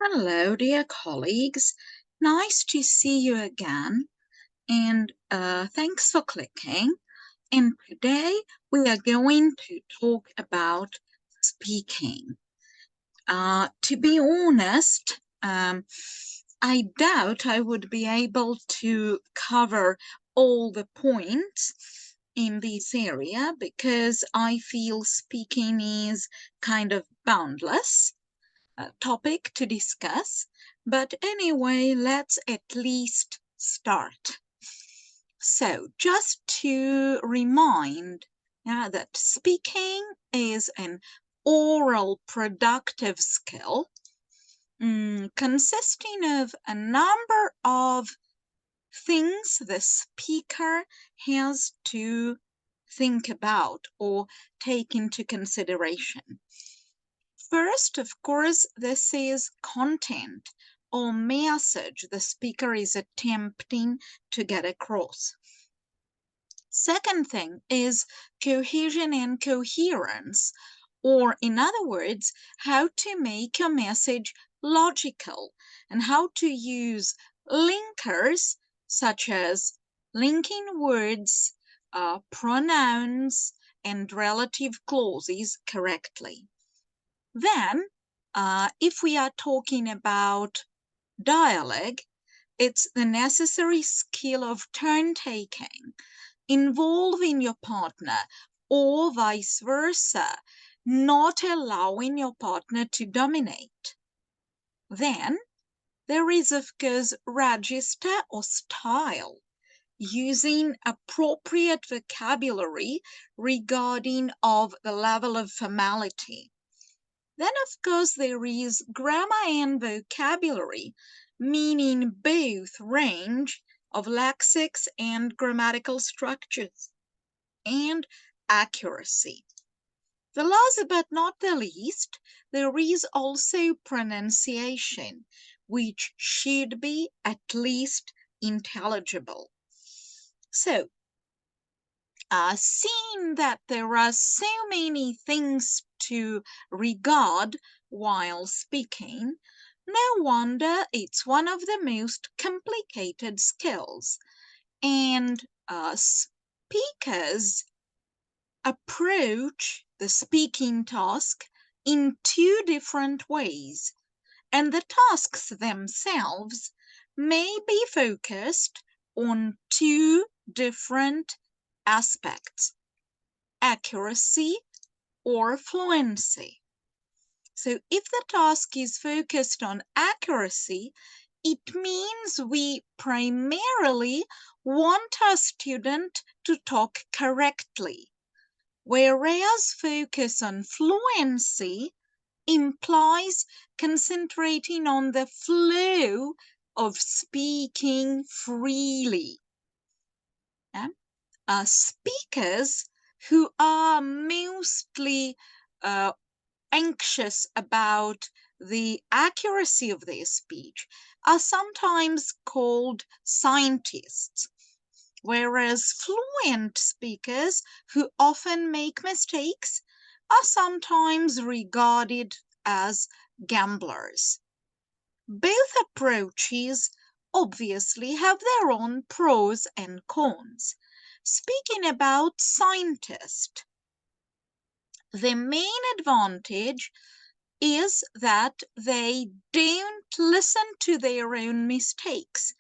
Hello, dear colleagues. Nice to see you again, and thanks for clicking. And today we are going to talk about speaking. To be honest, I doubt I would be able to cover all the points in this area because I feel speaking is kind of boundless topic to discuss. But anyway, let's at least start. So, just to remind that speaking is an oral productive skill consisting of a number of things the speaker has to think about or take into consideration. First, of course, this is content or message the speaker is attempting to get across. Second thing is cohesion and coherence, or in other words, how to make your message logical and how to use linkers such as linking words, pronouns, and relative clauses correctly. Then, if we are talking about dialogue, it's the necessary skill of turn taking, involving your partner, or vice versa, not allowing your partner to dominate. Then, there is, of course, register or style, using appropriate vocabulary regarding of the level of formality. Then, of course, there is grammar and vocabulary, meaning both range of lexics and grammatical structures, and accuracy. The last but not the least, there is also pronunciation, which should be at least intelligible. So, seeing that there are so many things to regard while speaking, no wonder it's one of the most complicated skills. And speakers approach the speaking task in two different ways, and the tasks themselves may be focused on two different aspects: accuracy or fluency. So if the task is focused on accuracy, it means we primarily want our student to talk correctly, whereas focus on fluency implies concentrating on the flow of speaking freely. Yeah? Speakers who are mostly anxious about the accuracy of their speech are sometimes called scientists, whereas fluent speakers who often make mistakes are sometimes regarded as gamblers. Both approaches obviously have their own pros and cons. Speaking about scientists, the main advantage is that they don't listen to their own mistakes.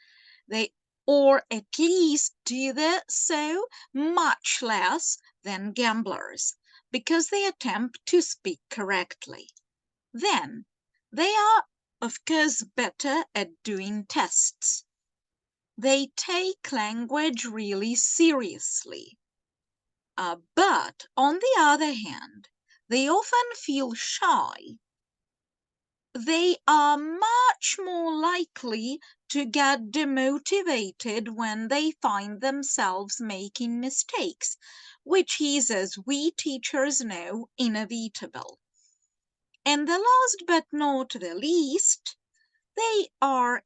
They, or at least do so much less than gamblers, because they attempt to speak correctly. Then, they are, of course, better at doing tests. They take language really seriously. But on the other hand, they often feel shy. They are much more likely to get demotivated when they find themselves making mistakes, which is, as we teachers know, inevitable. And the last but not the least, they are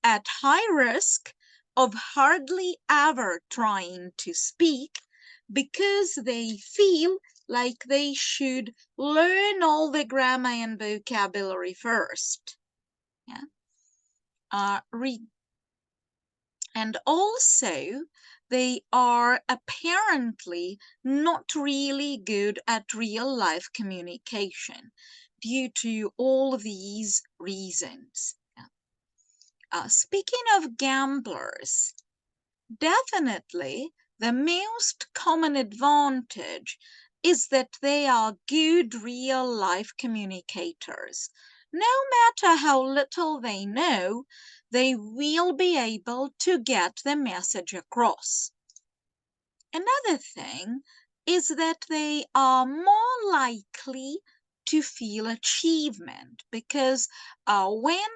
at high risk of hardly ever trying to speak because they feel like they should learn all the grammar and vocabulary first. Yeah. And also, they are apparently not really good at real life communication due to all these reasons. Speaking of gamblers, definitely the most common advantage is that they are good real life communicators. No matter how little they know, they will be able to get the message across. Another thing is that they are more likely to feel achievement because when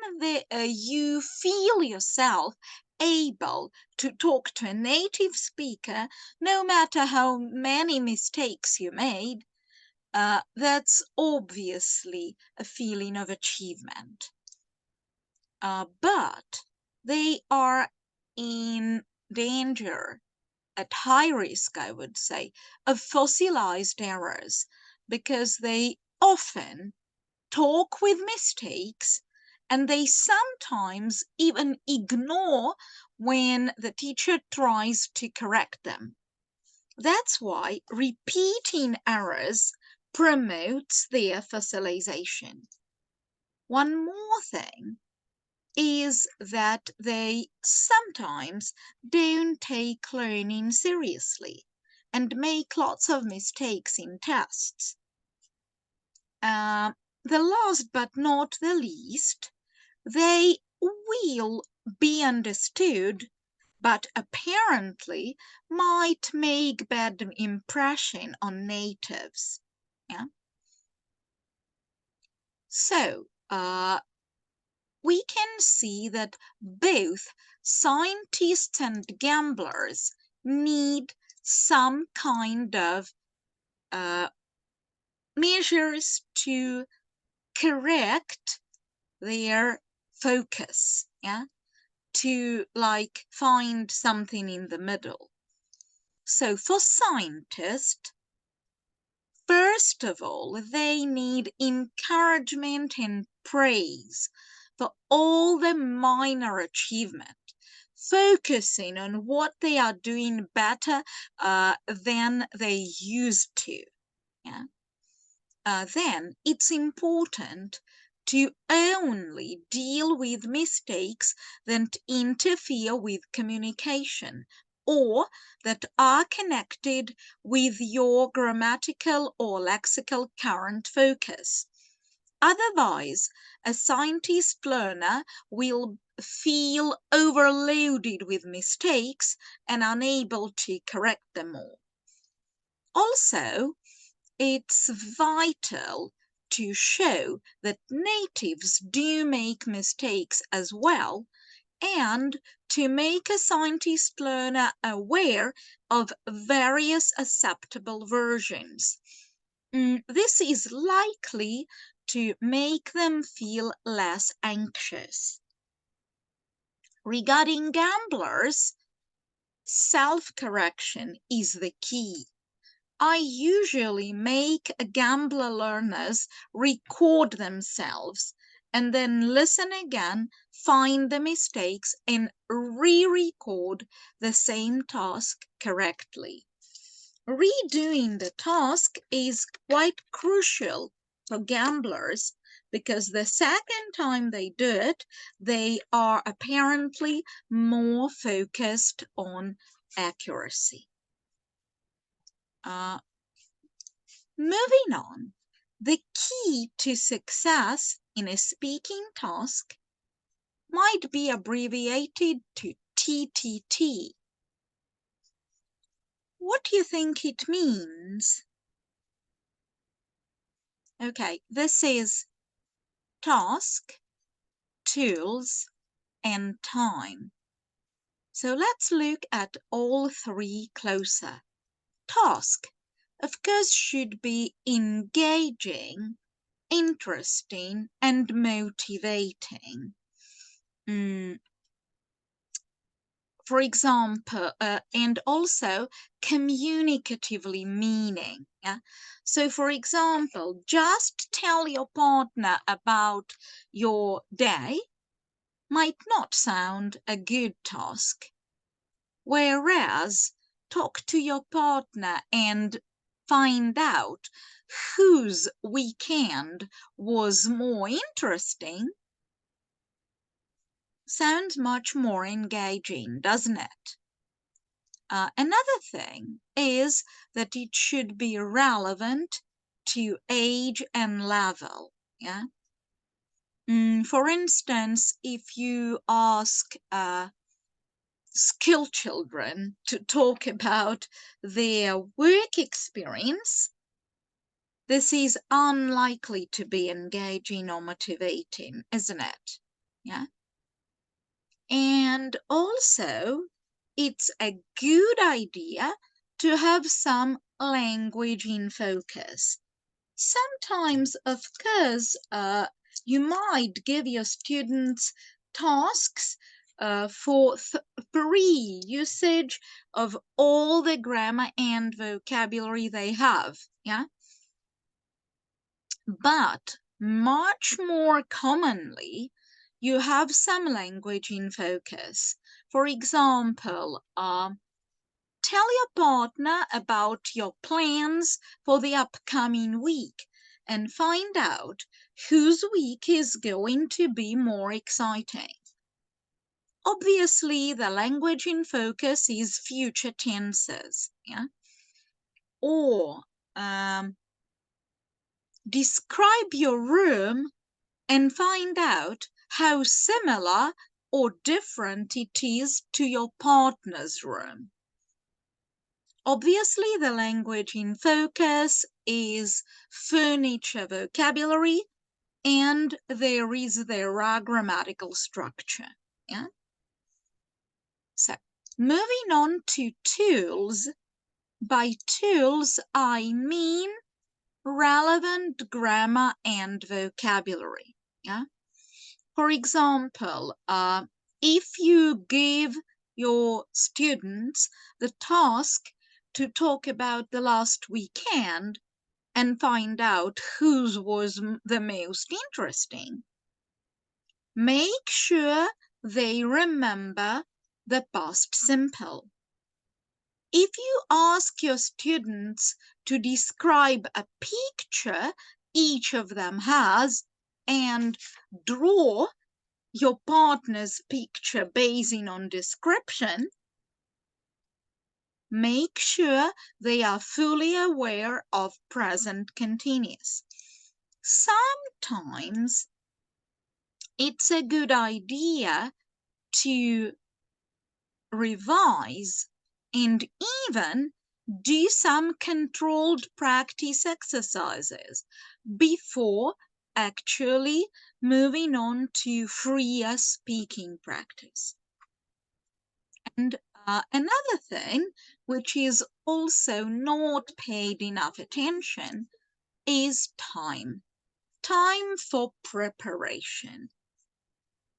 you feel yourself able to talk to a native speaker, no matter how many mistakes you made, that's obviously a feeling of achievement. But they are in danger, at high risk, I would say, of fossilized errors because they often talk with mistakes and they sometimes even ignore when the teacher tries to correct them. That's why repeating errors promotes their fossilization. One more thing is that they sometimes don't take learning seriously and make lots of mistakes in tests. The last but not the least, they will be understood, but apparently might make bad impression on natives. Yeah. So, we can see that both scientists and gamblers need some kind of measures to correct their focus, yeah, to like find something in the middle. So for scientists, first of all, they need encouragement and praise for all the minor achievement, focusing on what they are doing better than they used to. Yeah. Then it's important to only deal with mistakes that interfere with communication or that are connected with your grammatical or lexical current focus. Otherwise, a scientist learner will feel overloaded with mistakes and unable to correct them all. Also, it's vital to show that natives do make mistakes as well and to make a scientist learner aware of various acceptable versions. This is likely to make them feel less anxious. Regarding gamblers, self-correction is the key. I usually make gambler learners record themselves and then listen again, find the mistakes, and re-record the same task correctly. Redoing the task is quite crucial for gamblers because the second time they do it, they are apparently more focused on accuracy. Moving on, the key to success in a speaking task might be abbreviated to TTT. What do you think it means? Okay, this is task, tools, and time. So let's look at all three closer. Task, of course, should be engaging, interesting, and motivating. For example, and also communicatively meaning. Yeah? So, for example, just tell your partner about your day might not sound a good task. Whereas, talk to your partner and find out whose weekend was more interesting sounds much more engaging, doesn't it? Another thing is that it should be relevant to age and level. Yeah. For instance, if you ask school children to talk about their work experience, this is unlikely to be engaging or motivating, isn't it? Yeah. And also, it's a good idea to have some language in focus. Sometimes, of course, you might give your students tasks for free usage of all the grammar and vocabulary they have. Yeah. But much more commonly, you have some language in focus. For example, tell your partner about your plans for the upcoming week and find out whose week is going to be more exciting. Obviously, the language in focus is future tenses. Yeah? Or describe your room and find out how similar or different it is to your partner's room. Obviously, the language in focus is furniture vocabulary, and there is their grammatical structure. Yeah. So, moving on to tools. By tools, I mean relevant grammar and vocabulary. Yeah. For example, if you give your students the task to talk about the last weekend and find out whose was the most interesting, make sure they remember the past simple. If you ask your students to describe a picture each of them has and draw your partner's picture basing on description, make sure they are fully aware of present continuous. Sometimes it's a good idea to revise and even do some controlled practice exercises before actually moving on to freer speaking practice. And another thing, which is also not paid enough attention, is time. Time for preparation.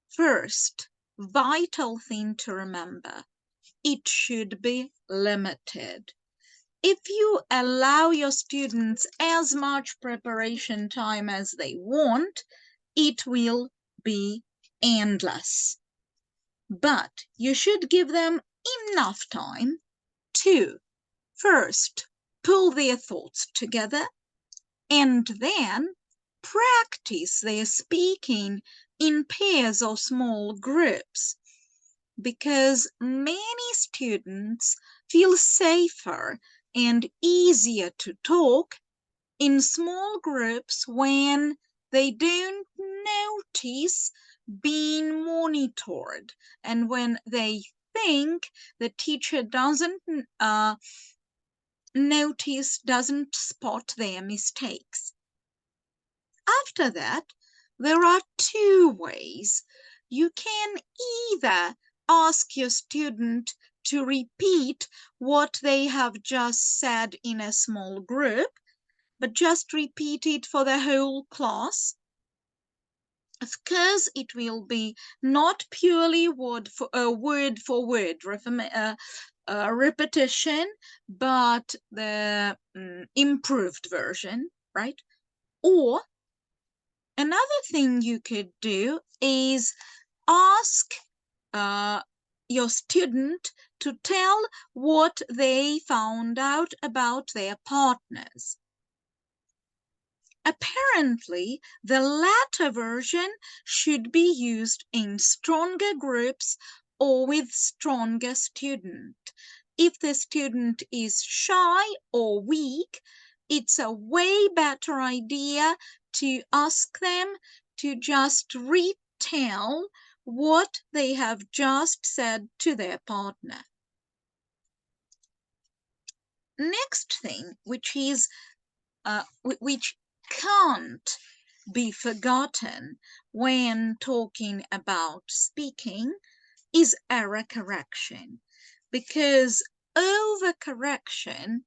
First, vital thing to remember, it should be limited. If you allow your students as much preparation time as they want, it will be endless. But you should give them enough time to first pull their thoughts together and then practice their speaking in pairs or small groups, because many students feel safer and easier to talk in small groups when they don't notice being monitored and when they think the teacher doesn't spot their mistakes. After that, there are two ways. You can either ask your student to repeat what they have just said in a small group, but just repeat it for the whole class. Of course, it will be not purely word for word repetition, but the improved version, right? Or another thing you could do is ask your student to tell what they found out about their partners. Apparently, the latter version should be used in stronger groups or with stronger student. If the student is shy or weak, it's a way better idea to ask them to just retell what they have just said to their partner. Next thing, which can't be forgotten when talking about speaking, is error correction, because overcorrection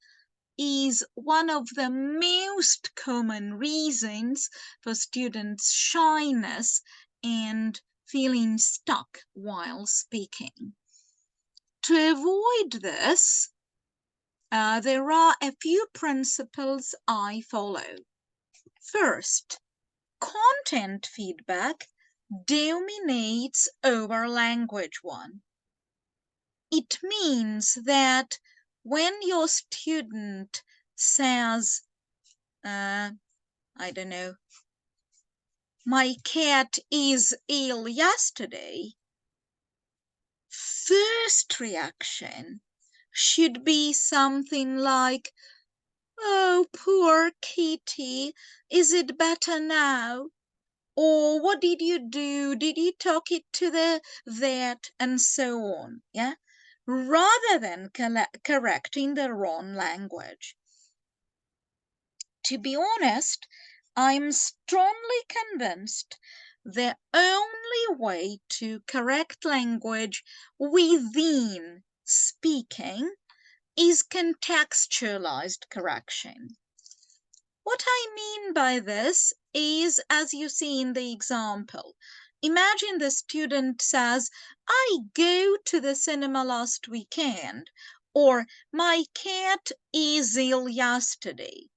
is one of the most common reasons for students' shyness and feeling stuck while speaking. To avoid this, there are a few principles I follow. First, content feedback dominates over language one. It means that when your student says, I don't know, my cat is ill yesterday, first reaction should be something like, oh, poor kitty, is it better now? Or what did you do? Did you talk it to the vet? And so on, yeah? Rather than correcting the wrong language. To be honest, I'm strongly convinced the only way to correct language within speaking is contextualized correction. What I mean by this is, as you see in the example, imagine the student says, I go to the cinema last weekend, or my cat is ill yesterday.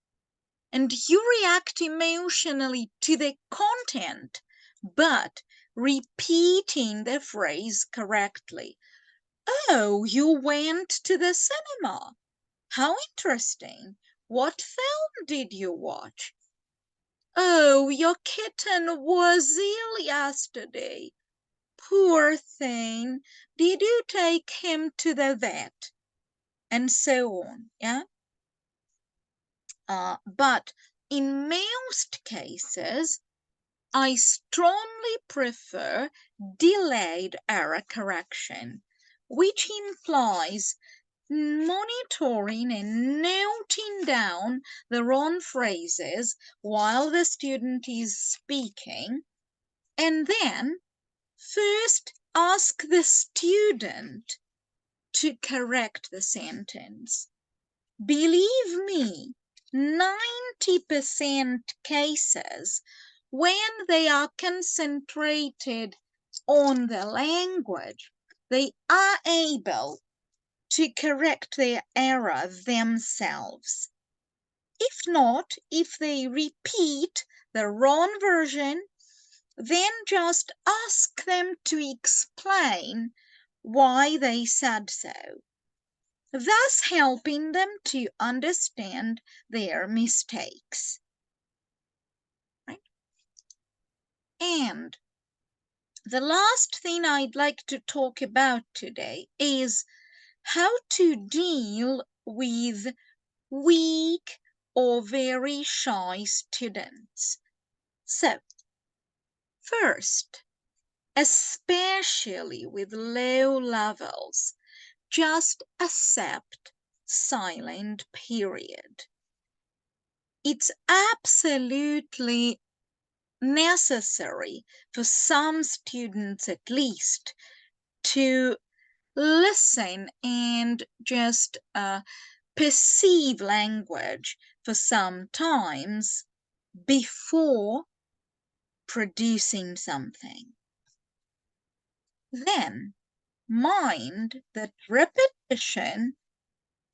And you react emotionally to the content, but repeating the phrase correctly. Oh, you went to the cinema. How interesting. What film did you watch? Oh, your kitten was ill yesterday. Poor thing. Did you take him to the vet? And so on, yeah? But in most cases, I strongly prefer delayed error correction, which implies monitoring and noting down the wrong phrases while the student is speaking, and then first ask the student to correct the sentence. Believe me, 90% cases, when they are concentrated on the language, they are able to correct their error themselves. If not, if they repeat the wrong version, then just ask them to explain why they said so, thus helping them to understand their mistakes. Right? And the last thing I'd like to talk about today is how to deal with weak or very shy students. So, first, especially with low levels, just accept silent period. It's absolutely necessary for some students at least to listen and just perceive language for some times before producing something. Then mind that repetition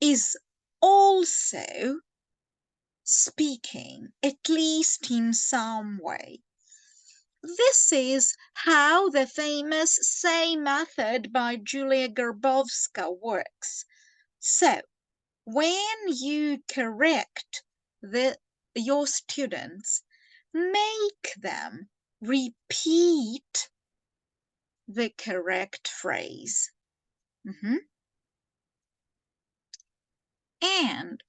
is also speaking, at least in some way. this is how the famous SAY method by Julia Grabowska works. So, when you correct your students, make them repeat the correct phrase. And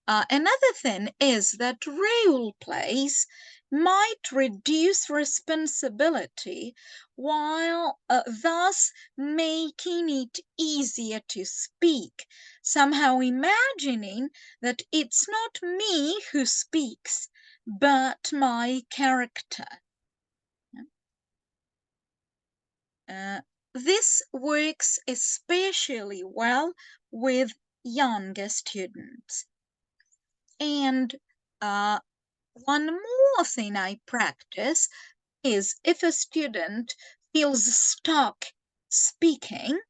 another thing is that role plays might reduce responsibility while thus making it easier to speak, somehow imagining that it's not me who speaks, but my character. This works especially well with younger students. And one more thing I practice is if a student feels stuck speaking,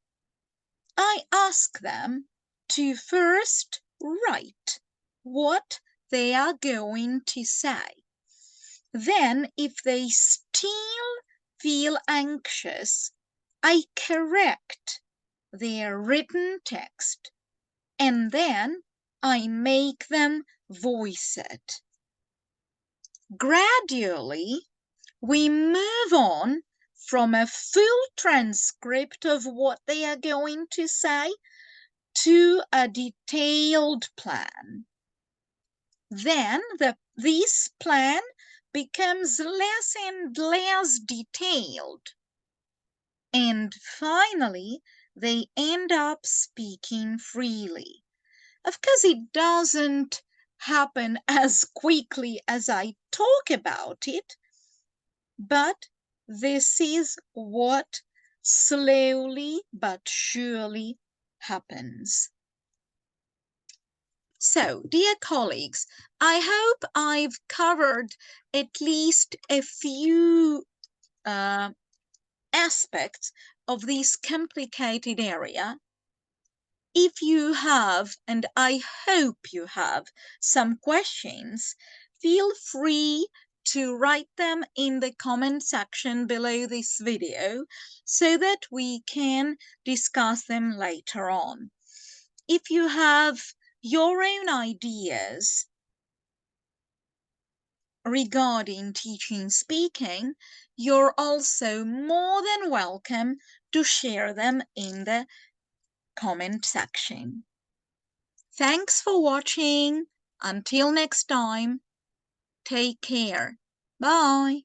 I ask them to first write what they are going to say. Then, if they still feel anxious, I correct their written text and then I make them voice it. Gradually, we move on from a full transcript of what they are going to say to a detailed plan. Then this plan becomes less and less detailed. And finally, they end up speaking freely. Of course, it doesn't happen as quickly as I talk about it, but this is what slowly but surely happens. So, dear colleagues, I hope I've covered at least a few aspects of this complicated area. If you have, and I hope you have, some questions, feel free to write them in the comment section below this video so that we can discuss them later on. If you have your own ideas regarding teaching speaking, you're also more than welcome to share them in the comment section. Thanks for watching. Until next time, take care. Bye.